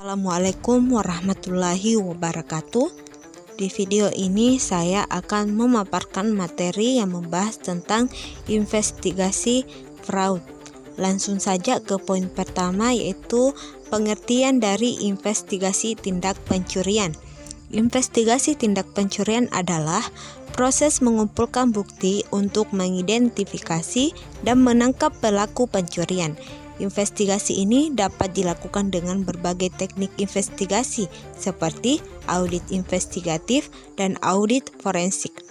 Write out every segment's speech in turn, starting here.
Assalamualaikum warahmatullahi wabarakatuh. Di video ini saya akan memaparkan materi yang membahas tentang investigasi fraud. Langsung saja ke poin pertama, yaitu pengertian dari investigasi tindak pencurian. Investigasi tindak pencurian adalah proses mengumpulkan bukti untuk mengidentifikasi dan menangkap pelaku pencurian. Investigasi ini dapat dilakukan dengan berbagai teknik investigasi seperti audit investigatif dan audit forensik.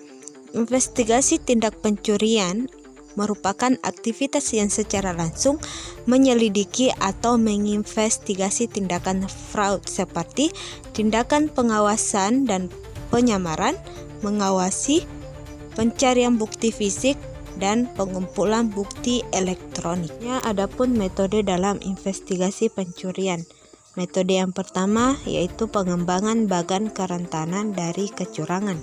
Investigasi tindak pencurian merupakan aktivitas yang secara langsung menyelidiki atau menginvestigasi tindakan fraud seperti tindakan pengawasan dan penyamaran, mengawasi, pencarian bukti fisik, dan pengumpulan bukti elektroniknya. Adapun metode dalam investigasi pencurian. Metode yang pertama yaitu pengembangan bagan kerentanan dari kecurangan.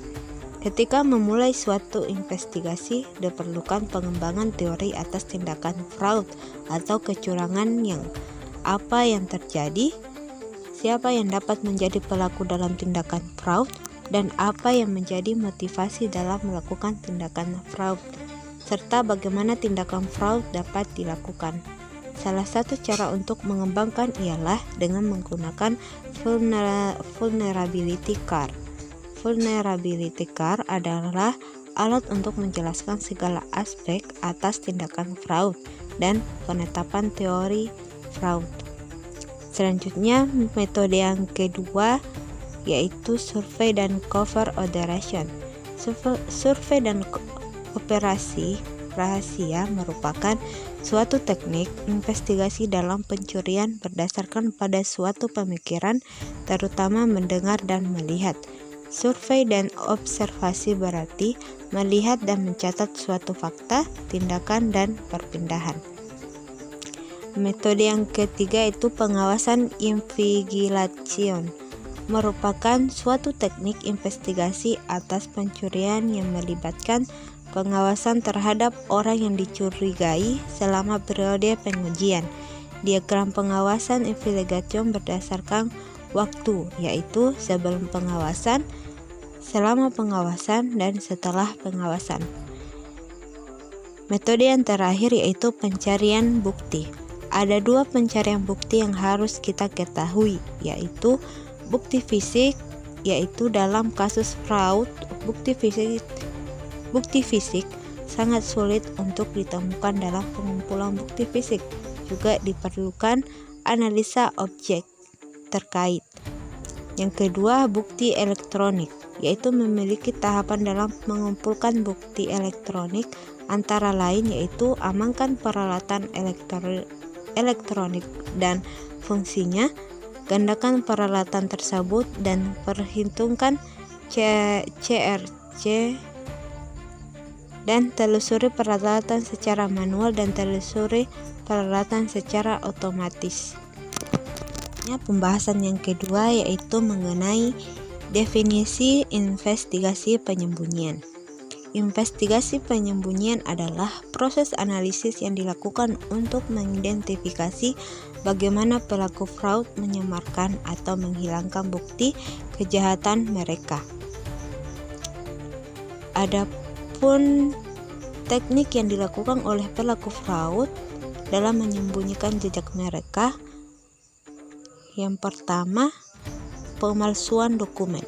Ketika memulai suatu investigasi, diperlukan pengembangan teori atas tindakan fraud atau kecurangan apa yang terjadi, siapa yang dapat menjadi pelaku dalam tindakan fraud, dan apa yang menjadi motivasi dalam melakukan tindakan fraud, serta bagaimana tindakan fraud dapat dilakukan. Salah satu cara untuk mengembangkan ialah dengan menggunakan vulnerability car. Vulnerability car adalah alat untuk menjelaskan segala aspek atas tindakan fraud dan penetapan teori fraud. Selanjutnya, metode yang kedua yaitu survei dan covert operation. Survei dan operasi rahasia merupakan suatu teknik investigasi dalam pencurian berdasarkan pada suatu pemikiran, terutama mendengar dan melihat. Survei dan observasi berarti melihat dan mencatat suatu fakta, tindakan, dan perpindahan. Metode yang ketiga itu pengawasan invigilation, merupakan suatu teknik investigasi atas pencurian yang melibatkan pengawasan terhadap orang yang dicurigai selama periode pengujian. Diagram pengawasan investigation berdasarkan waktu, yaitu sebelum pengawasan, selama pengawasan, dan setelah pengawasan. Metode yang terakhir yaitu pencarian bukti. Ada dua pencarian bukti yang harus kita ketahui, yaitu bukti fisik, yaitu dalam kasus fraud, bukti fisik sangat sulit untuk ditemukan dalam pengumpulan bukti fisik. Juga diperlukan analisa objek terkait. Yang kedua, bukti elektronik, yaitu memiliki tahapan dalam mengumpulkan bukti elektronik, antara lain yaitu amankan peralatan elektronik dan fungsinya, gandakan peralatan tersebut, dan perhitungkan CRC, dan telusuri peralatan secara manual dan telusuri peralatan secara otomatis. Pembahasan yang kedua yaitu mengenai definisi investigasi penyembunyian. Investigasi penyembunyian adalah proses analisis yang dilakukan untuk mengidentifikasi bagaimana pelaku fraud menyamarkan atau menghilangkan bukti kejahatan mereka. Adapun teknik yang dilakukan oleh pelaku fraud dalam menyembunyikan jejak mereka, yang pertama, pemalsuan dokumen.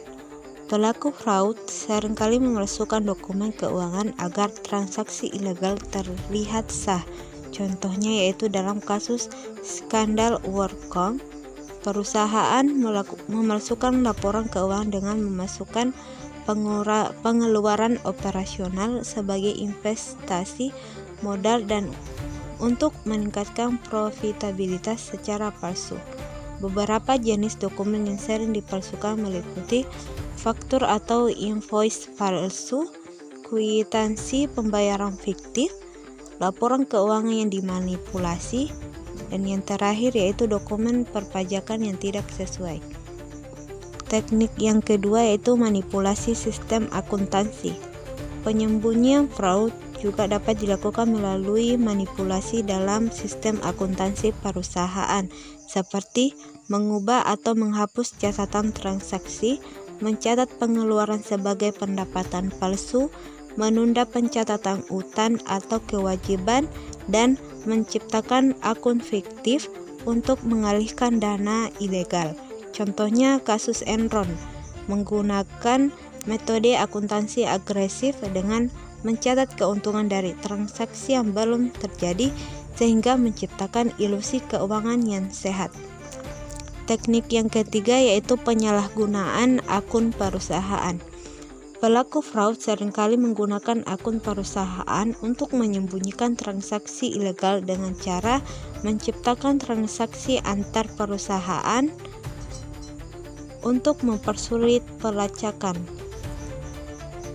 Pelaku fraud seringkali memalsukan dokumen keuangan agar transaksi ilegal terlihat sah. Contohnya yaitu dalam kasus skandal WorldCom, perusahaan memalsukan laporan keuangan dengan memasukkan pengeluaran operasional sebagai investasi modal dan untuk meningkatkan profitabilitas secara palsu. Beberapa jenis dokumen yang sering dipalsukan meliputi faktur atau invoice palsu, kwitansi pembayaran fiktif, laporan keuangan yang dimanipulasi, dan yang terakhir yaitu dokumen perpajakan yang tidak sesuai. Teknik yang kedua yaitu manipulasi sistem akuntansi. Penyembunyian fraud juga dapat dilakukan melalui manipulasi dalam sistem akuntansi perusahaan. seperti mengubah atau menghapus catatan transaksi, mencatat pengeluaran sebagai pendapatan palsu, menunda pencatatan utang atau kewajiban, dan menciptakan akun fiktif untuk mengalihkan dana ilegal. Contohnya kasus Enron menggunakan metode akuntansi agresif dengan mencatat keuntungan dari transaksi yang belum terjadi sehingga menciptakan ilusi keuangan yang sehat. Teknik yang ketiga yaitu penyalahgunaan akun perusahaan. Pelaku fraud seringkali menggunakan akun perusahaan untuk menyembunyikan transaksi ilegal dengan cara menciptakan transaksi antar perusahaan untuk mempersulit pelacakan.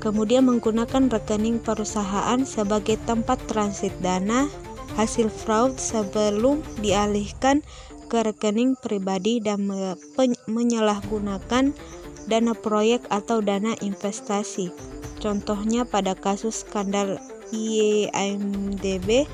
Kemudian menggunakan rekening perusahaan sebagai tempat transit dana hasil fraud sebelum dialihkan ke rekening pribadi dan menyalahgunakan dana proyek atau dana investasi. Contohnya pada kasus skandal IMDb,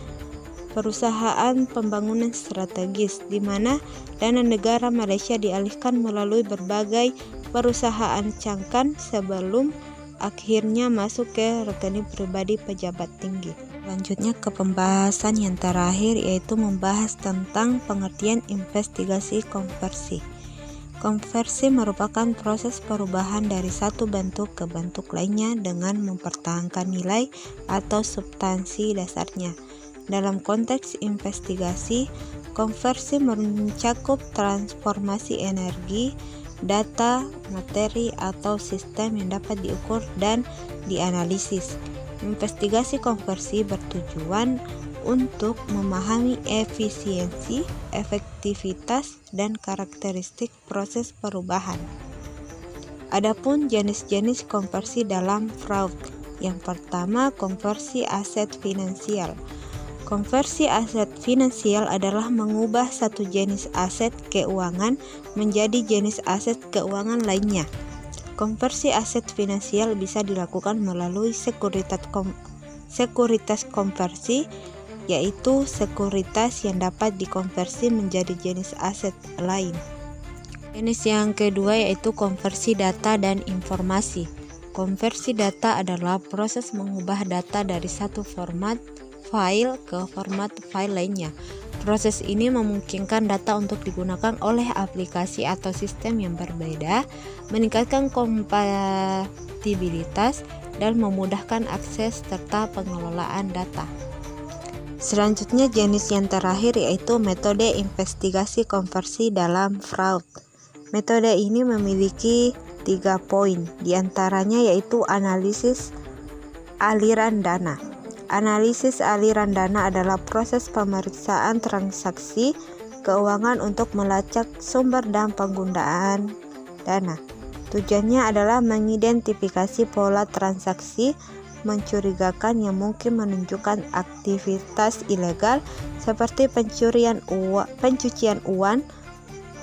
perusahaan pembangunan strategis, di mana dana negara Malaysia dialihkan melalui berbagai perusahaan cangkang sebelum akhirnya masuk ke rekening pribadi pejabat tinggi. Selanjutnya ke pembahasan yang terakhir, yaitu membahas tentang pengertian investigasi konversi. Konversi merupakan proses perubahan dari satu bentuk ke bentuk lainnya dengan mempertahankan nilai atau substansi dasarnya. Dalam konteks investigasi, konversi mencakup transformasi energi, data, materi, atau sistem yang dapat diukur dan dianalisis. Investigasi konversi bertujuan untuk memahami efisiensi, efektivitas, dan karakteristik proses perubahan. Adapun jenis-jenis konversi dalam fraud. Yang pertama, konversi aset finansial. Konversi aset finansial adalah mengubah satu jenis aset keuangan menjadi jenis aset keuangan lainnya. Konversi aset finansial bisa dilakukan melalui sekuritas konversi, yaitu sekuritas yang dapat dikonversi menjadi jenis aset lain. Jenis yang kedua yaitu konversi data dan informasi. Konversi data adalah proses mengubah data dari satu format file ke format file lainnya. Proses ini memungkinkan data untuk digunakan oleh aplikasi atau sistem yang berbeda, meningkatkan kompatibilitas, dan memudahkan akses serta pengelolaan data. Selanjutnya jenis yang terakhir yaitu metode investigasi konversi dalam fraud. Metode ini memiliki 3 poin, diantaranya yaitu analisis aliran dana. Analisis aliran dana adalah proses pemeriksaan transaksi keuangan untuk melacak sumber dan penggunaan dana. Tujuannya adalah mengidentifikasi pola transaksi mencurigakan yang mungkin menunjukkan aktivitas ilegal seperti pencucian uang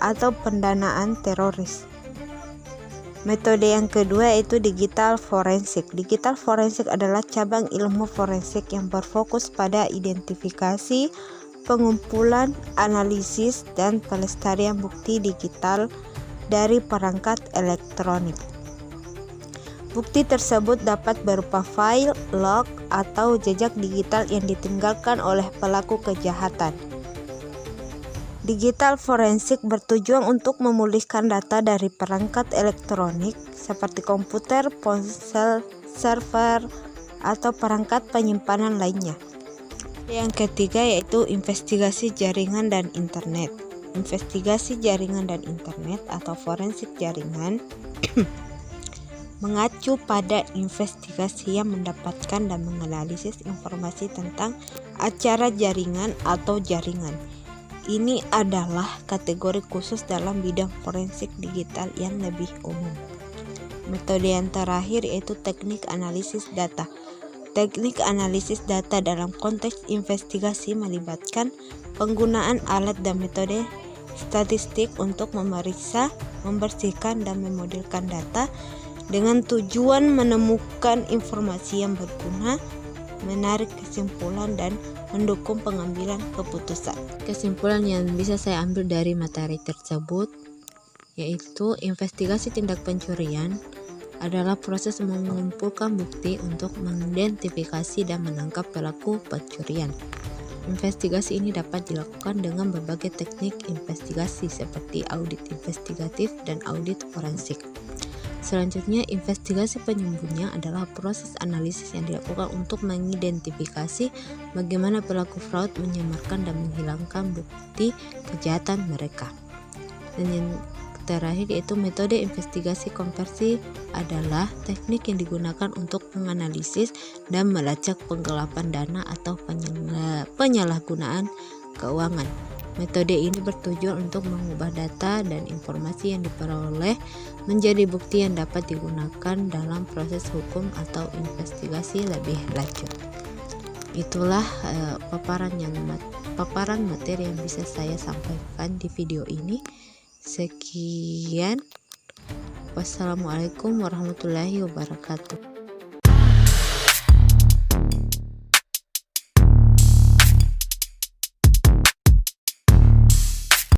atau pendanaan teroris. Metode yang kedua yaitu digital forensik. Digital forensik adalah cabang ilmu forensik yang berfokus pada identifikasi, pengumpulan, analisis, dan pelestarian bukti digital dari perangkat elektronik. Bukti tersebut dapat berupa file, log, atau jejak digital yang ditinggalkan oleh pelaku kejahatan. Digital forensik bertujuan untuk memulihkan data dari perangkat elektronik seperti komputer, ponsel, server, atau perangkat penyimpanan lainnya. Yang ketiga yaitu investigasi jaringan dan internet. Investigasi jaringan dan internet atau forensik jaringan mengacu pada investigasi yang mendapatkan dan menganalisis informasi tentang acara jaringan atau jaringan. Ini adalah kategori khusus dalam bidang forensik digital yang lebih umum. Metode yang terakhir yaitu teknik analisis data. Teknik analisis data dalam konteks investigasi melibatkan penggunaan alat dan metode statistik untuk memeriksa, membersihkan, dan memodelkan data dengan tujuan menemukan informasi yang berguna menarik kesimpulan dan mendukung pengambilan keputusan. Kesimpulan yang bisa saya ambil dari materi tersebut yaitu investigasi tindak pencurian adalah proses mengumpulkan bukti untuk mengidentifikasi dan menangkap pelaku pencurian. Investigasi ini dapat dilakukan dengan berbagai teknik investigasi seperti audit investigatif dan audit forensik. Selanjutnya, investigasi penyembunyian adalah proses analisis yang dilakukan untuk mengidentifikasi bagaimana pelaku fraud menyamarkan dan menghilangkan bukti kejahatan mereka. Dan yang terakhir yaitu metode investigasi konversi adalah teknik yang digunakan untuk menganalisis dan melacak penggelapan dana atau penyalahgunaan keuangan. Metode ini bertujuan untuk mengubah data dan informasi yang diperoleh menjadi bukti yang dapat digunakan dalam proses hukum atau investigasi lebih lanjut. Itulah paparan materi yang bisa saya sampaikan di video ini. Sekian, wassalamualaikum warahmatullahi wabarakatuh.